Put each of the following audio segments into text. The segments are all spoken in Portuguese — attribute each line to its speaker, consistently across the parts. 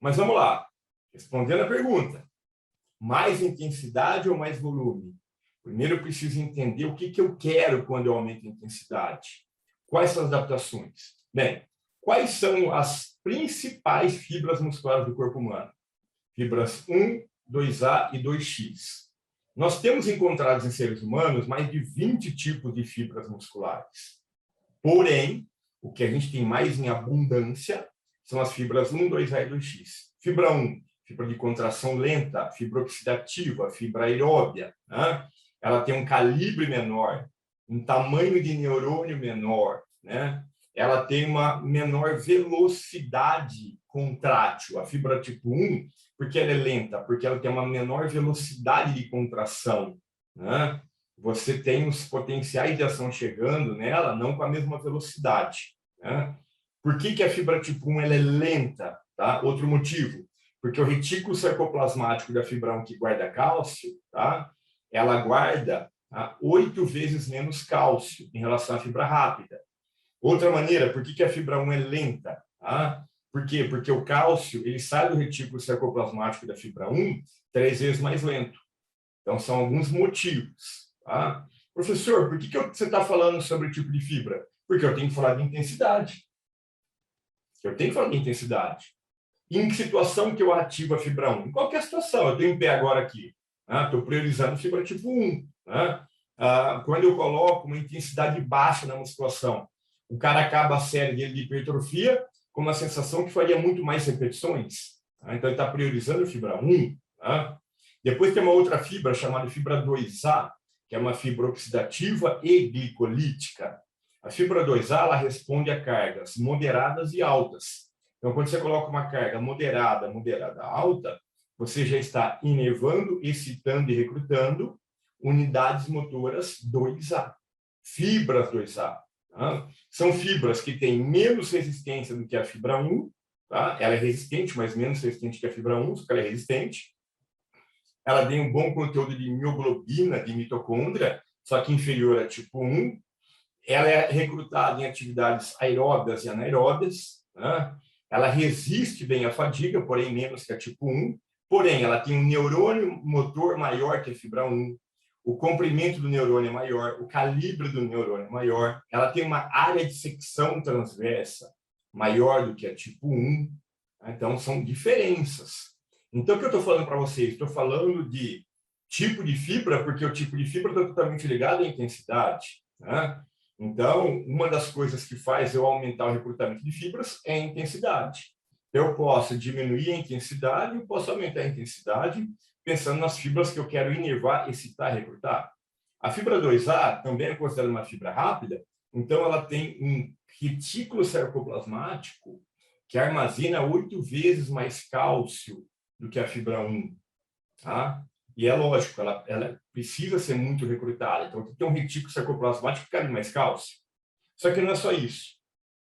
Speaker 1: Mas vamos lá, respondendo a pergunta. Mais intensidade ou mais volume? Primeiro eu preciso entender o que eu quero quando eu aumento a intensidade. Quais são as adaptações? Bem, quais são as principais fibras musculares do corpo humano? Fibras 1, 2A e 2X. Nós temos encontrado em seres humanos mais de 20 tipos de fibras musculares. Porém, o que a gente tem mais em abundância são as fibras 1, 2A e 2X. Fibra 1, fibra de contração lenta, fibra oxidativa, fibra aeróbia, né? Ela tem um calibre menor, um tamanho de neurônio menor, né? Ela tem uma menor velocidade contrátil. A fibra tipo 1, porque ela é lenta, porque ela tem uma menor velocidade de contração, né? Você tem os potenciais de ação chegando nela, não com a mesma velocidade, né? Por que a fibra tipo 1 ela é lenta? Tá? Outro motivo, porque o retículo sarcoplasmático da fibra 1 que guarda cálcio, tá? Ela guarda 8 vezes menos cálcio em relação à fibra rápida. Outra maneira, por que a fibra 1 é lenta? Tá? Por quê? Porque o cálcio ele sai do retículo sarcoplasmático da fibra 1 3 vezes mais lento. Então, são alguns motivos. Tá? Professor, por que você está falando sobre o tipo de fibra? Porque eu tenho que falar de intensidade. Eu tenho que falar de intensidade. Em que situação que eu ativo a fibra 1? Em qualquer situação. Eu tenho em pé agora aqui. Estou priorizando fibra tipo 1. Quando eu coloco uma intensidade baixa na musculação, o cara acaba a série dele de hipertrofia com uma sensação que faria muito mais repetições. Então, ele está priorizando fibra 1. Depois tem uma outra fibra chamada fibra 2A, que é uma fibra oxidativa e glicolítica. A fibra 2A ela responde a cargas moderadas e altas. Então, quando você coloca uma carga moderada, alta, você já está inervando, excitando e recrutando unidades motoras 2A. Fibras 2A. Tá? São fibras que têm menos resistência do que a fibra 1. Tá? Ela é resistente, mas menos resistente que a fibra 1, só que ela é resistente. Ela tem um bom conteúdo de mioglobina, de mitocôndria, só que inferior a tipo 1. Ela é recrutada em atividades aeróbias e anaeróbias. Né? Ela resiste bem à fadiga, porém menos que a tipo 1. Porém, ela tem um neurônio motor maior que a fibra 1. O comprimento do neurônio é maior, o calibre do neurônio é maior. Ela tem uma área de secção transversa maior do que a tipo 1. Então, são diferenças. Então, o que eu estou falando para vocês? Estou falando de tipo de fibra, porque o tipo de fibra está totalmente ligado à intensidade. Né? Então, uma das coisas que faz eu aumentar o recrutamento de fibras é a intensidade. Eu posso diminuir a intensidade, eu posso aumentar a intensidade, pensando nas fibras que eu quero inervar, excitar, recrutar. A fibra 2A também é considerada uma fibra rápida, então ela tem um retículo sarcoplasmático que armazena 8 vezes mais cálcio do que a fibra 1. Tá? E é lógico, ela precisa ser muito recrutada. Então, tem um retículo sarcoplasmático que cabe mais cálcio. Só que não é só isso.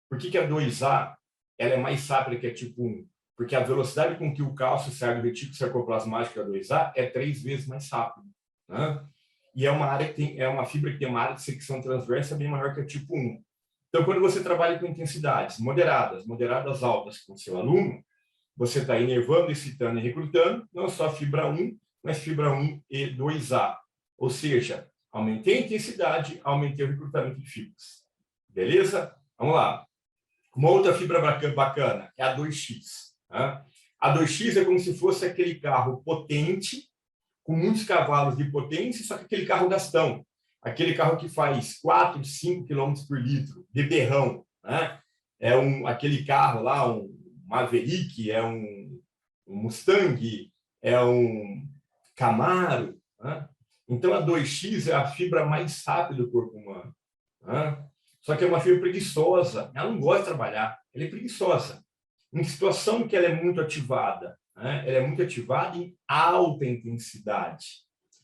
Speaker 1: Por que a 2A ela é mais rápida que a tipo 1? Porque a velocidade com que o cálcio sai do retículo sarcoplasmático da 2A é 3 vezes mais rápido. Né? E é uma fibra que tem uma área de secção transversa bem maior que a tipo 1. Então, quando você trabalha com intensidades moderadas altas com seu aluno, você está inervando, excitando e recrutando, não só fibra 1, mas fibra 1 e 2A. Ou seja, aumentei a intensidade, aumentei o recrutamento de fibras. Beleza? Vamos lá. Uma outra fibra bacana é a 2X. Né? A 2X é como se fosse aquele carro potente, com muitos cavalos de potência, só que aquele carro gastão. Aquele carro que faz 4, 5 km por litro, de berrão. Né? Aquele carro lá, um Maverick, é um Mustang, é um Camaro. Né? Então, a 2X é a fibra mais rápida do corpo humano. Né? Só que é uma fibra preguiçosa. Ela não gosta de trabalhar. Ela é preguiçosa. Em situação que ela é muito ativada, né? Ela é muito ativada em alta intensidade,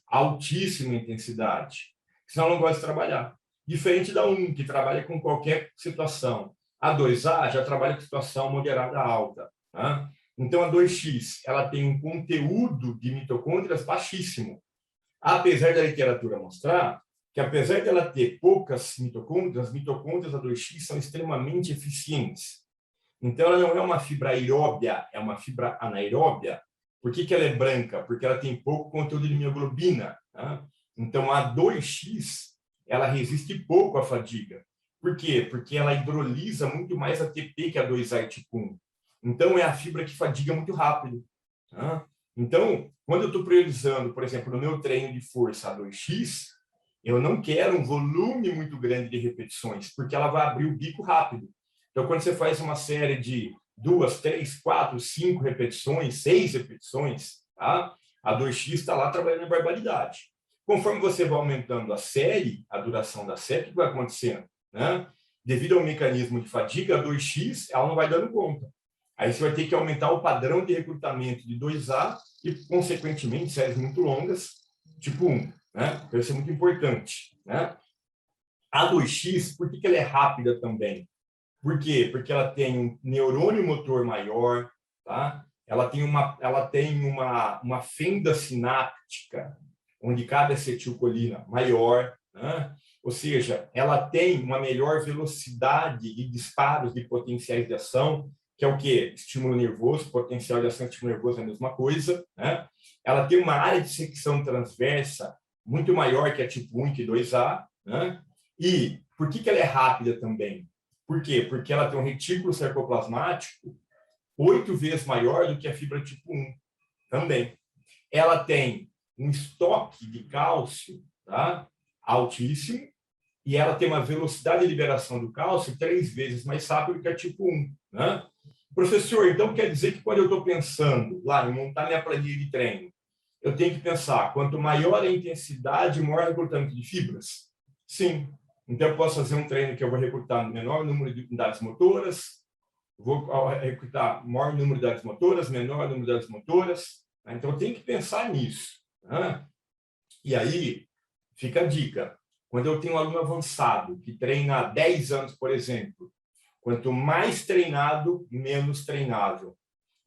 Speaker 1: altíssima intensidade. Senão ela não gosta de trabalhar. Diferente da 1, que trabalha com qualquer situação. A 2A já trabalha com situação moderada alta. Né? Então, a 2X ela tem um conteúdo de mitocôndrias baixíssimo. Apesar da literatura mostrar que, apesar dela ter poucas mitocôndrias, as mitocôndrias da 2X são extremamente eficientes. Então, ela não é uma fibra aeróbia, é uma fibra anaeróbia. Por que ela é branca? Porque ela tem pouco conteúdo de mioglobina. Tá? Então, a 2X, ela resiste pouco à fadiga. Por quê? Porque ela hidrolisa muito mais ATP que a 2A tipo 1. Então, é a fibra que fadiga muito rápido. Tá? Então, quando eu estou priorizando, por exemplo, no meu treino de força A2X, eu não quero um volume muito grande de repetições, porque ela vai abrir o bico rápido. Então, quando você faz uma série de 2, 3, 4, 5 repetições, 6 repetições, tá? A 2X está lá trabalhando em barbaridade. Conforme você vai aumentando a série, a duração da série, o que vai acontecendo? Né? Devido ao mecanismo de fadiga, a 2X ela não vai dando conta. Aí você vai ter que aumentar o padrão de recrutamento de 2A e, consequentemente, séries muito longas, tipo 1. Né? Então, isso é muito importante. Né? A 2X, por que ela é rápida também? Por quê? Porque ela tem um neurônio motor maior, tá? Ela tem uma fenda sináptica, onde cabe acetilcolina maior, né? Ou seja, ela tem uma melhor velocidade de disparos de potenciais de ação, que é o quê? Estímulo nervoso, potencial de ação e estímulo nervoso é a mesma coisa, né? Ela tem uma área de secção transversa muito maior que a tipo 1 e que 2A, né? E por que ela é rápida também? Por quê? Porque ela tem um retículo sarcoplasmático 8 vezes maior do que a fibra tipo 1 também. Ela tem um estoque de cálcio, tá? Altíssimo, e ela tem uma velocidade de liberação do cálcio 3 vezes mais rápido que a tipo 1. Né? Professor, então quer dizer que quando eu estou pensando lá em montar minha planilha de treino, eu tenho que pensar, quanto maior a intensidade, maior o recrutamento de fibras? Sim. Então, eu posso fazer um treino que eu vou recrutar menor número de unidades motoras, vou recrutar maior número de unidades motoras, menor número de unidades motoras. Né? Então, eu tenho que pensar nisso. Né? E aí, fica a dica. Quando eu tenho um aluno avançado, que treina há 10 anos, por exemplo, quanto mais treinado, menos treinável.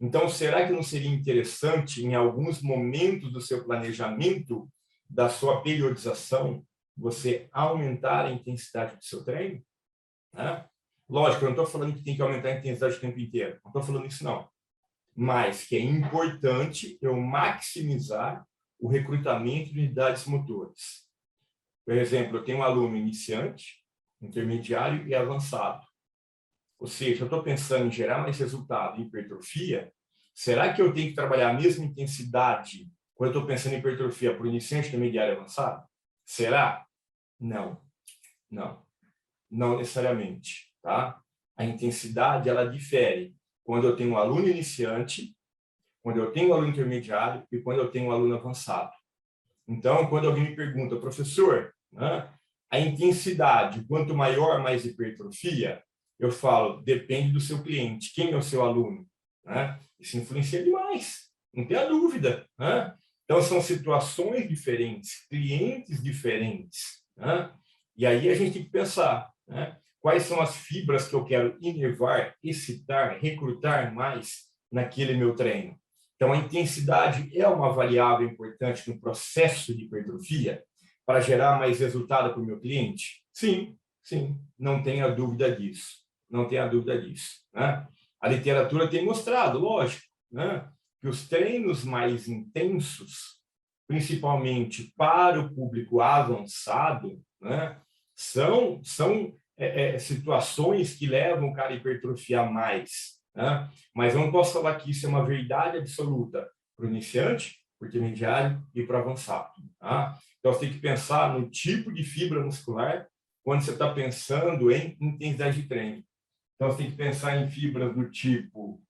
Speaker 1: Então, será que não seria interessante, em alguns momentos do seu planejamento, da sua periodização, você aumentar a intensidade do seu treino? Né? Lógico, eu não estou falando que tem que aumentar a intensidade o tempo inteiro. Não estou falando isso, não. Mas que é importante eu maximizar o recrutamento de unidades motoras. Por exemplo, eu tenho um aluno iniciante, intermediário e avançado. Ou seja, eu estou pensando em gerar mais resultado em hipertrofia, será que eu tenho que trabalhar a mesma intensidade quando eu estou pensando em hipertrofia para o iniciante, intermediário e avançado? Será? Não. Não. Não necessariamente. Tá? A intensidade ela difere quando eu tenho um aluno iniciante, quando eu tenho um aluno intermediário e quando eu tenho um aluno avançado. Então, quando alguém me pergunta, professor, né, a intensidade, quanto maior, mais hipertrofia, eu falo, depende do seu cliente. Quem é o seu aluno? Né? Isso influencia demais, não tenha dúvida. Né? Então, são situações diferentes, clientes diferentes. Né? E aí a gente tem que pensar, né? Quais são as fibras que eu quero inervar, excitar, recrutar mais naquele meu treino. Então, a intensidade é uma variável importante no processo de hipertrofia para gerar mais resultado para o meu cliente? Sim, sim, não tenha dúvida disso. Não tenha dúvida disso. Né? A literatura tem mostrado, lógico, né, que os treinos mais intensos, principalmente para o público avançado, né, são situações que levam o cara a hipertrofiar mais. Né? Mas eu não posso falar que isso é uma verdade absoluta para o iniciante, para o intermediário e para o avançado. Tá? Então, você tem que pensar no tipo de fibra muscular quando você está pensando em intensidade de treino. Então, você tem que pensar em fibras do tipo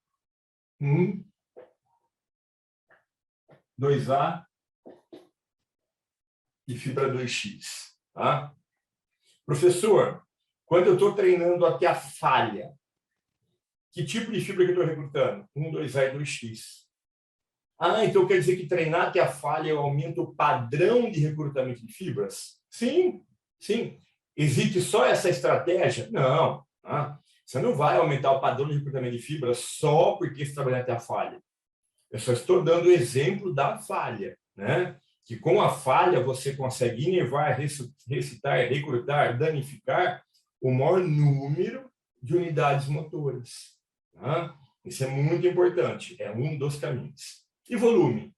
Speaker 1: 1, 2A e fibra 2X. Tá? Professor, quando eu estou treinando até a falha, que tipo de fibra que eu estou recrutando? 1, 2A e 2X. Ah, então quer dizer que treinar até a falha eu aumento o padrão de recrutamento de fibras? Sim, sim. Existe só essa estratégia? Não. Tá? Você não vai aumentar o padrão de recrutamento de fibras só porque você trabalhar até a falha. Eu só estou dando o exemplo da falha, né? Que com a falha você consegue inervar, recitar, recrutar, danificar o maior número de unidades motoras. Tá? Isso é muito importante, é um dos caminhos. E volume?